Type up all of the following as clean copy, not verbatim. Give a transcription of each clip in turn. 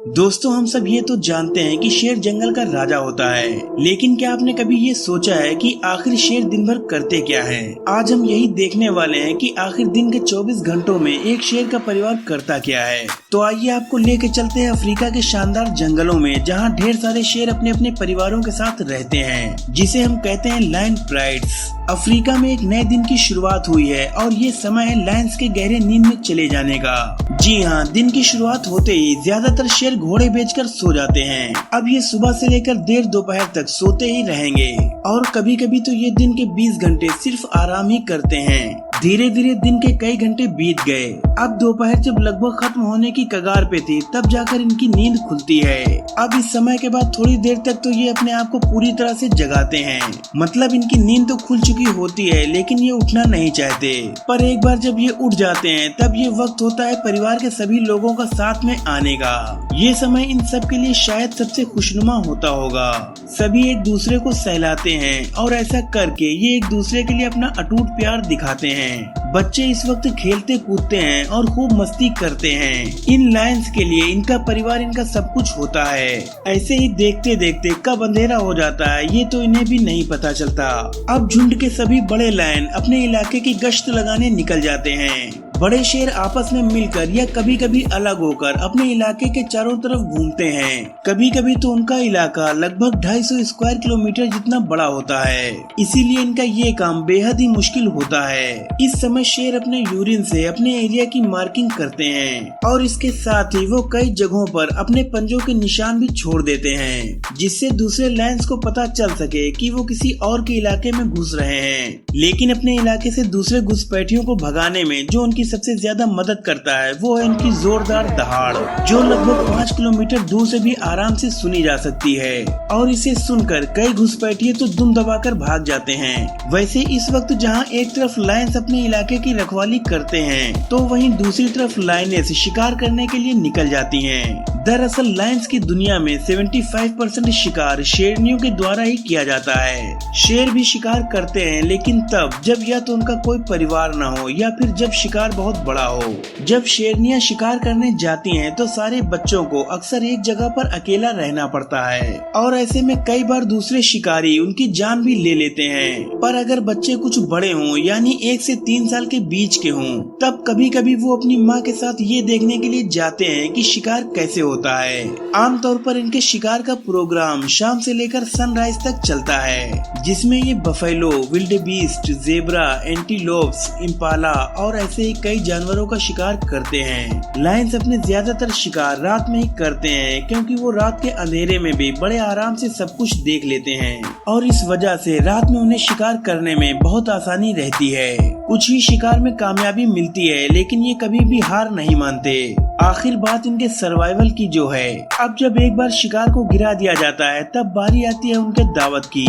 दोस्तों, हम सब ये तो जानते हैं कि शेर जंगल का राजा होता है, लेकिन क्या आपने कभी ये सोचा है कि आखिर शेर दिन भर करते क्या हैं? आज हम यही देखने वाले हैं कि आखिर दिन के 24 घंटों में एक शेर का परिवार करता क्या है। तो आइए आपको लेके चलते हैं अफ्रीका के शानदार जंगलों में, जहाँ ढेर सारे शेर अपने अपने परिवारों के साथ रहते हैं, जिसे हम कहते हैं लायन प्राइड्स। अफ्रीका में एक नए दिन की शुरुआत हुई है और ये समय है लायंस के गहरे नींद में चले जाने का। जी हाँ, दिन की शुरुआत होते ही ज्यादातर शेर घोड़े बेचकर सो जाते हैं। अब ये सुबह से लेकर देर दोपहर तक सोते ही रहेंगे और कभी कभी तो ये दिन के 20 घंटे सिर्फ आराम ही करते हैं। धीरे धीरे दिन के कई घंटे बीत गए। अब दोपहर जब लगभग खत्म होने की कगार पे थी, तब जाकर इनकी नींद खुलती है। अब इस समय के बाद थोड़ी देर तक तो ये अपने आप को पूरी तरह से जगाते हैं, मतलब इनकी नींद तो खुल चुकी होती है, लेकिन ये उठना नहीं चाहते। पर एक बार जब ये उठ जाते हैं, तब ये वक्त होता है परिवार के सभी लोगों का साथ में आने का। ये समय इन सब के लिए शायद सबसे खुशनुमा होता होगा। सभी एक दूसरे को सहलाते हैं और ऐसा करके ये एक दूसरे के लिए अपना अटूट प्यार दिखाते हैं। बच्चे इस वक्त खेलते कूदते हैं और खूब मस्ती करते हैं। इन लायंस के लिए इनका परिवार इनका सब कुछ होता है। ऐसे ही देखते देखते कब अंधेरा हो जाता है, ये तो इन्हें भी नहीं पता चलता। अब झुंड के सभी बड़े लायन अपने इलाके की गश्त लगाने निकल जाते हैं। बड़े शेर आपस में मिलकर या कभी कभी अलग होकर अपने इलाके के चारों तरफ घूमते हैं। कभी कभी तो उनका इलाका लगभग 250 स्क्वायर किलोमीटर जितना बड़ा होता है, इसीलिए इनका ये काम बेहद ही मुश्किल होता है। इस समय शेर अपने यूरिन से अपने एरिया की मार्किंग करते हैं और इसके साथ ही वो कई जगहों पर अपने पंजों के निशान भी छोड़ देते हैं, जिससे दूसरे लायंस को पता चल सके कि वो किसी और के इलाके में घुस रहे हैं। लेकिन अपने इलाके से दूसरे घुसपैठियों को भगाने में जो उनकी सबसे ज्यादा मदद करता है, वो है उनकी जोरदार दहाड़, जो लगभग 5 किलोमीटर दूर से भी आराम से सुनी जा सकती है। और इसे सुनकर कई घुसपैठिए तो दुम दबाकर भाग जाते हैं। वैसे इस वक्त जहाँ एक तरफ लायंस अपने इलाके की रखवाली करते हैं, तो वहीं दूसरी तरफ लायनेस शिकार करने के लिए निकल जाती हैं। दरअसल लायंस की दुनिया में 75% शिकार शेरनियों के द्वारा ही किया जाता है। शेर भी शिकार करते हैं, लेकिन तब जब या तो उनका कोई परिवार न हो या फिर जब शिकार बहुत बड़ा हो। जब शेरनियां शिकार करने जाती हैं, तो सारे बच्चों को अक्सर एक जगह पर अकेला रहना पड़ता है और ऐसे में कई बार दूसरे शिकारी उनकी जान भी ले लेते हैं। पर अगर बच्चे कुछ बड़े हों, यानी 1 से 3 साल के बीच के हों, तब कभी कभी वो अपनी माँ के साथ ये देखने के लिए जाते हैं कि शिकार कैसे होता है। आमतौर पर इनके शिकार का प्रोग्राम शाम से लेकर सनराइज तक चलता है, जिसमें ये buffalo, wildebeest, zebra, antelopes, Impala और ऐसे ही कई जानवरों का शिकार करते हैं। लायंस अपने ज्यादातर शिकार रात में ही करते हैं, क्योंकि वो रात के अंधेरे में भी बड़े आराम से सब कुछ देख लेते हैं और इस वजह से रात में उन्हें शिकार करने में बहुत आसानी रहती है। कुछ ही शिकार में कामयाबी मिलती है, लेकिन ये कभी भी हार नहीं मानते। आखिर बात इनके सर्वाइवल की जो है। अब जब एक बार शिकार को गिरा दिया जाता है, तब बारी आती है उनके दावत की,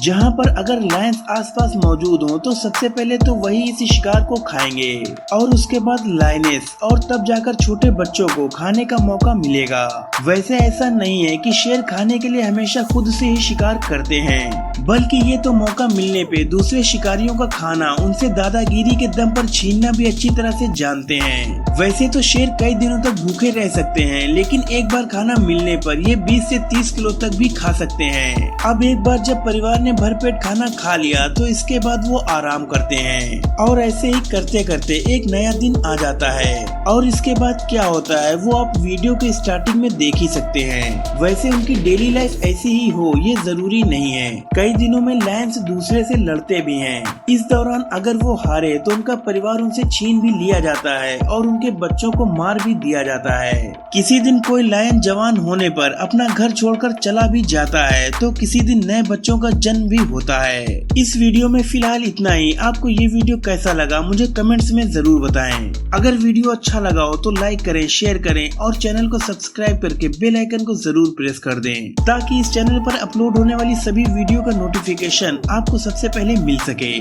जहाँ पर अगर लायंस आसपास मौजूद हो तो सबसे पहले तो वही इस शिकार को खाएंगे और उसके बाद लायनेस, और तब जाकर छोटे बच्चों को खाने का मौका मिलेगा। वैसे ऐसा नहीं है कि शेर खाने के लिए हमेशा खुद से ही शिकार करते हैं, बल्कि ये तो मौका मिलने पे दूसरे शिकारियों का खाना उनसे दादागिरी के दम पर छीनना भी अच्छी तरह से जानते हैं। वैसे तो शेर कई दिनों तक भूखे रह सकते हैं, लेकिन एक बार खाना मिलने पर ये 20 से 30 किलो तक भी खा सकते हैं। अब एक बार जब परिवार ने भरपेट खाना खा लिया, तो इसके बाद वो आराम करते हैं और ऐसे ही करते करते एक नया दिन आ जाता है। और इसके बाद क्या होता है वो आप वीडियो के स्टार्टिंग में देख ही सकते हैं। वैसे उनकी डेली लाइफ ऐसी ही हो ये जरूरी नहीं है। कई दिनों में लायंस दूसरे से लड़ते भी हैं। इस दौरान अगर वो हारे तो उनका परिवार उनसे छीन भी लिया जाता है और उनके बच्चों को मार भी दिया जाता है। किसी दिन कोई लायन जवान होने पर अपना घर छोड़कर चला भी जाता है, तो किसी दिन नए बच्चों का जन्म भी होता है। इस वीडियो में फिलहाल इतना ही। आपको ये वीडियो कैसा लगा मुझे कमेंट्स में जरूर बताएं। अगर वीडियो अच्छा लगा हो तो लाइक करें, शेयर करें और चैनल को सब्सक्राइब करके बेल आइकन को जरूर प्रेस कर दें, ताकि इस चैनल पर अपलोड होने वाली सभी वीडियो का नोटिफिकेशन आपको सबसे पहले मिल सके।